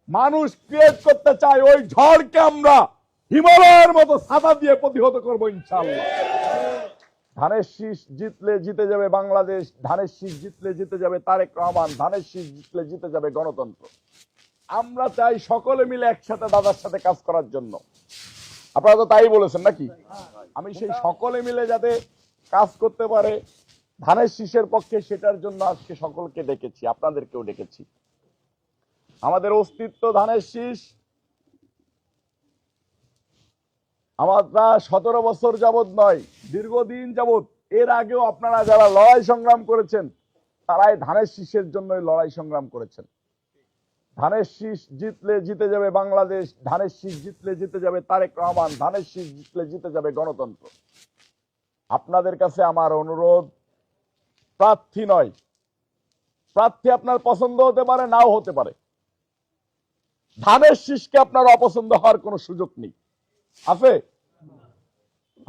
মানুষ ক্রিয়েট করতে চায়, ওই ঝড়কে আমরা হিমালয়ের মতো ছাতা দিয়ে প্রতিহত করবো ইনশাআল্লাহ। ধানের শীষ জিতলে জিতে যাবে বাংলাদেশ, ধানের শীষ জিতলে জিতে যাবে তারেক রহমান, ধানের শীষ জিতলে জিতে যাবে গণতন্ত্র। আমরা চাই সকলে মিলে একসাথে দাদার সাথে কাজ করার জন্য। আপনারা তো তাই বলেছেন নাকি? আমি সেই সকলে মিলে যাতে কাজ করতে পারে ধানের শীষের পক্ষে, সেটার জন্য আজকে সকলকে ডেকেছি, আপনাদেরকেও ডেকেছি। আমাদের অস্তিত্ব ধানের শীষ। আমরা 17 বছর যাবৎ নয়, দীর্ঘদিন যাবৎ, এর আগেও আপনারা যারা লড়াই সংগ্রাম করেছেন তারাই ধানের শীষের জন্যই লড়াই সংগ্রাম করেছেন। ধানের শীষ জিতলে জিতে যাবে বাংলাদেশ, ধানের শীষ জিতলে জিতে যাবে তারেক রহমান, ধানের শীষ জিতলে জিতে যাবে গণতন্ত্র। আপনাদের কাছে আমার অনুরোধ, প্রার্থী নয়, প্রার্থী আপনার পছন্দ হতে পারে, নাও হতে পারে, ধানের শীষকে আপনার অপছন্দ হওয়ার কোনো সুযোগ নেই। আছে?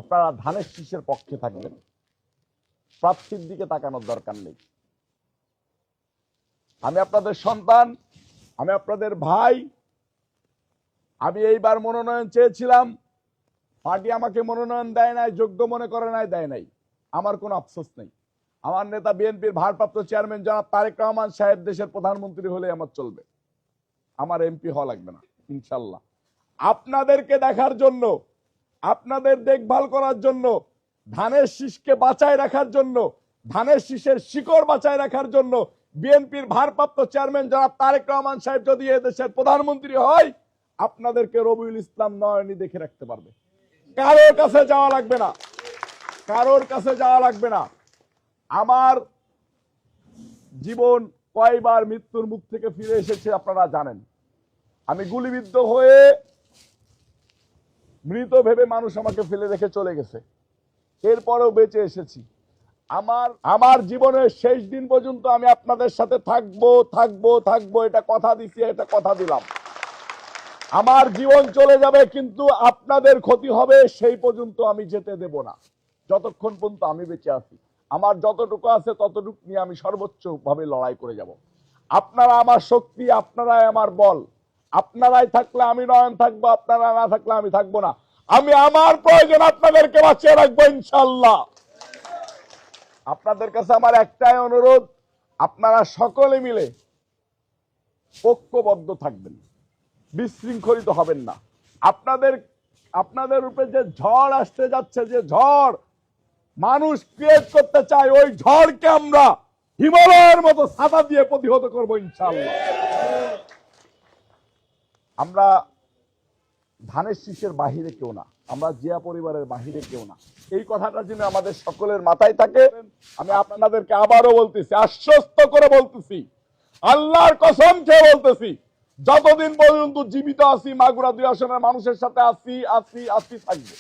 আপনারা ধানের শীষের পক্ষে থাকবেন, প্রার্থীর দিকে তাকানোর দরকার নেই। আমি আপনাদের সন্তান, আমি আপনাদের ভাই। আমি এইবার মনোনয়ন চেয়েছিলাম, পার্টি আমাকে মনোনয়ন দেয় নাই, যোগ্য মনে করে নাই, দেয় নাই। আমার কোনো আফসোস নেই। আমার নেতা বিএনপির ভারপ্রাপ্ত চেয়ারম্যান জনাব তারেক রহমান সাহেব দেশের প্রধানমন্ত্রী হলে আমার চলবে, আমার এমপি হওয়া লাগবে না ইনশাল্লাহ। আপনাদেরকে দেখার জন্য, আপনাদের দেখভাল করার জন্য, ধানের শীষকে বাঁচায় রাখার জন্য, ধানের শীষের শিকড় বাঁচায় রাখার জন্য বিএনপির ভারপ্রাপ্ত চেয়ারম্যান জনাব তারেক রহমান সাহেব যদি এদেশের প্রধানমন্ত্রী হয়, আপনাদেরকে রবিউল ইসলাম নয়নী দেখে রাখতে পারবে। কারোর কাছে যাওয়া লাগবে না, কারোর কাছে যাওয়া লাগবে না। আমার জীবন কয়বার মৃত্যুর মুখ থেকে ফিরে এসেছে আপনারা জানেন। আমি গুলিবিদ্ধ হয়ে মৃত ভেবে মানুষ আমাকে ফেলে রেখে চলে গেছে, এরপরেও বেঁচে এসেছি। আমার জীবনের শেষ দিন পর্যন্ত আমি আপনাদের সাথে থাকবো থাকবো থাকবো, এটা কথা দিছি, এটা কথা দিলাম। আমার জীবন চলে যাবে কিন্তু আপনাদের ক্ষতি হবে সেই পর্যন্ত আমি যেতে দেব না, যতক্ষণ পর্যন্ত আমি বেঁচে আছি। আমার যতটুকু আছে ততটুকু নিয়ে আমি সর্বোচ্চ ভাবে লড়াই করে যাব। আপনারা আমার শক্তি, আপনারাই আমার বল। আপনারাই থাকলে আমি নয়ন থাকবো, আপনারা না থাকলে আমি থাকবো না। আমি আমার প্রয়োজন আপনাদেরকে বাঁচিয়ে রাখবো ইনশাল্লাহ। আপনাদের কাছে আমার একটাই অনুরোধ, আপনারা সকলে মিলে ঐক্যবদ্ধ থাকবেন, বিশৃঙ্খলিত হবেন না। আপনাদের উপরে যে ঝড় আসতে যাচ্ছে, যে ঝড় মানুষ ক্রিয়েট করতে চায়, ওই ঝড়কে আমরা হিমালয়ের মতো ছাতা দিয়ে প্রতিহত করবো ইনশাআল্লাহ। আমরা ধানের শীষের বাহিরে কেউ না, আমরা জিয়া পরিবারের বাহিরে কেউ না, এই কথাটা যেন আমাদের সকলের মাথায় থাকে। আমি আপনাদেরকে আবারও বলতেছি, আশ্বস্ত করে বলতেছি, আল্লাহর কসম খেয়ে বলতেছি, যতদিন পর্যন্ত জীবিত আছি মাগুরা 2 আসনের মানুষের সাথে আছি থাকবো।